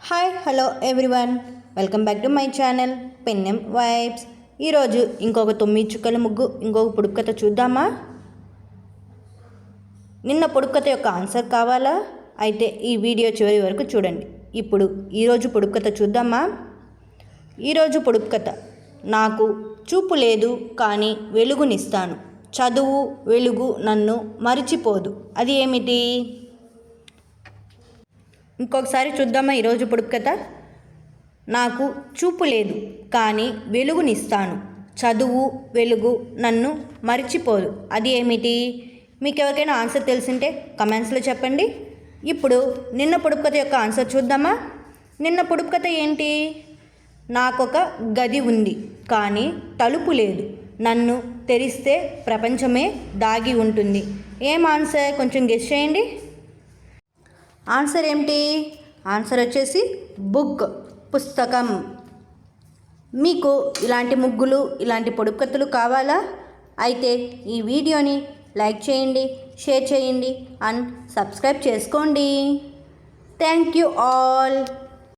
Hi hello everyone, welcome back to my channel పెన్నెం vibes. ఈరోజు ఇంకొక 9 చుక్కల ముగ్గు, ఇంకొక పొడుపు కథ చూద్దామా? నిన్న పొడుపు కథ యొక్క ఆన్సర్ కావాలా? అయితే ఈ వీడియో చివరి వరకు చూడండి. ఇప్పుడు ఈరోజు పొడుపు కథ చూద్దామా? ఈరోజు పొడుపు కథ. నాకు చూపు లేదు కానీ వెలుగునిస్తాను, చదువు వెలుగు నన్ను మరిచిపోదు, అది ఏమిటి? ఇంకొకసారి చూద్దామా ఈరోజు పొడుపు కథ. నాకు చూపు లేదు కానీ వెలుగునిస్తాను, చదువు వెలుగు నన్ను మరిచిపోదు, అది ఏమిటి? మీకు ఎవరికైనా ఆన్సర్ తెలిసింటే కమెంట్స్లో చెప్పండి. ఇప్పుడు నిన్న పొడుపు కథ యొక్క ఆన్సర్ చూద్దామా? నిన్న పొడుపు కథ ఏంటి? నాకొక గది ఉంది కానీ తలుపు లేదు, నన్ను తెరిస్తే ప్రపంచమే దాగి ఉంటుంది. ఏం ఆన్సర్? కొంచెం గెస్ చేయండి. ఆన్సర్ ఏమిటి? ఆన్సర్ వచ్చేసి బుక్, పుస్తకం. మీకు ఇలాంటి ముగ్గులు, ఇలాంటి పొడుపు కథలు కావాలా? అయితే ఈ వీడియోని లైక్ చేయండి, షేర్ చేయండి అండ్ సబ్స్క్రైబ్ చేసుకోండి. Thank you all.